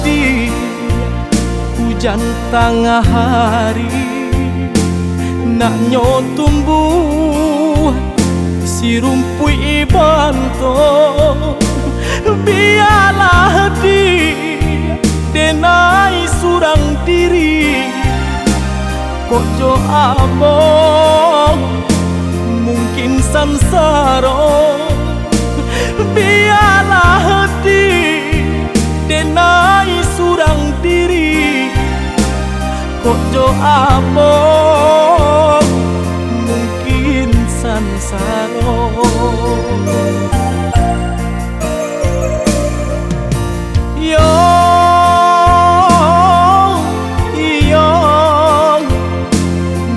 di hujan tengah hari, nak tumbuh si rumpui banto. Biarlah dia denai surang diri, kojo among mungkin sansaro. Biarlah dia denai surang diri, kojo among mungkin sansaro.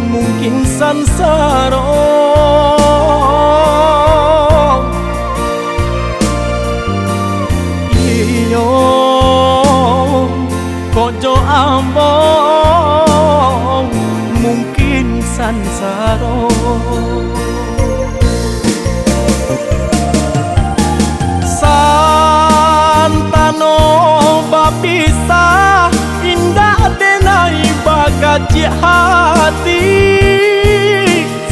Mungkin sansaro. Iyo kojo ambong mungkin sansaro. Santano bapisa indah denai bagaji hati.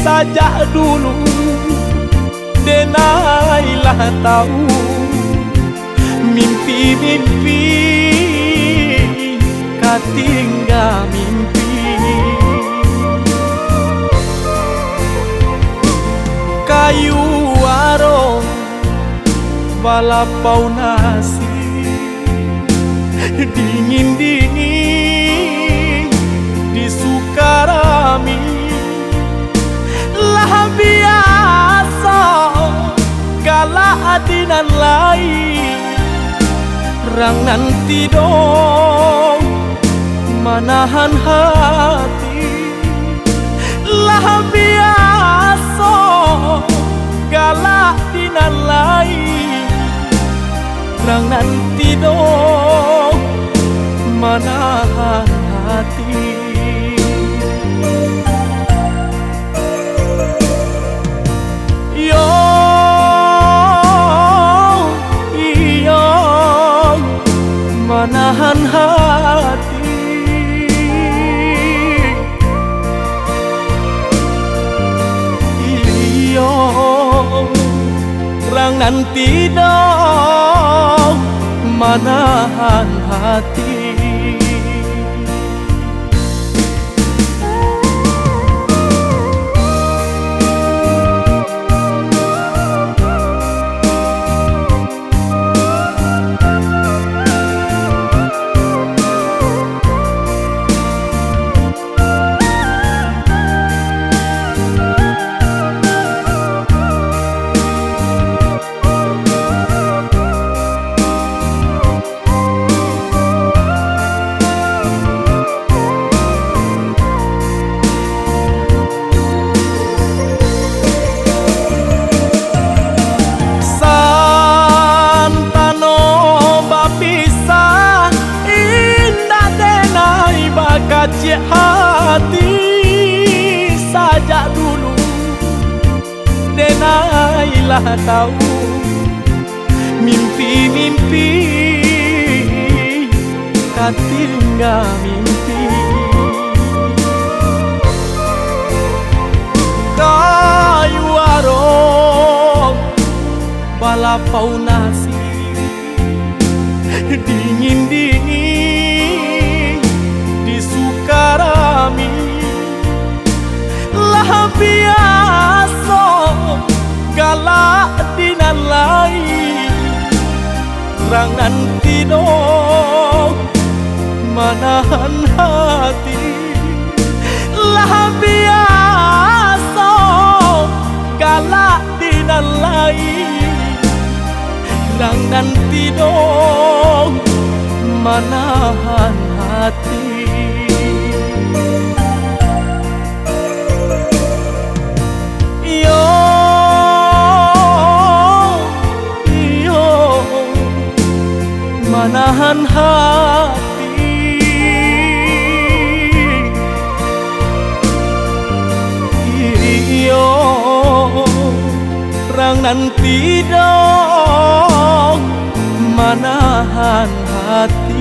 Sajak dulu denailah tahu mimpi-mimpi katinggal mimpi. Kayu aro balapau nasi dingin-dingin di Sukarami. Lah biasa galak adinan lain, rang nanti dong manahan hati. Lah biasa galak adinan lain, rang nanti dong manahan hati. Manahan hati. Iyo rang nanti dong manahan hati. Kacik hati sajak dulu denailah tahu mimpi-mimpi katinggal mimpi. Kayu arong balapau nasi dingin-dingin di Sukarami. Lah biasa galak dinan lain, rang nanti dong manahan hati. Lah biasa galak dinan lain, rang nanti dong manahan hati. Manahan hati. Iyo rang nanti dong manahan hati.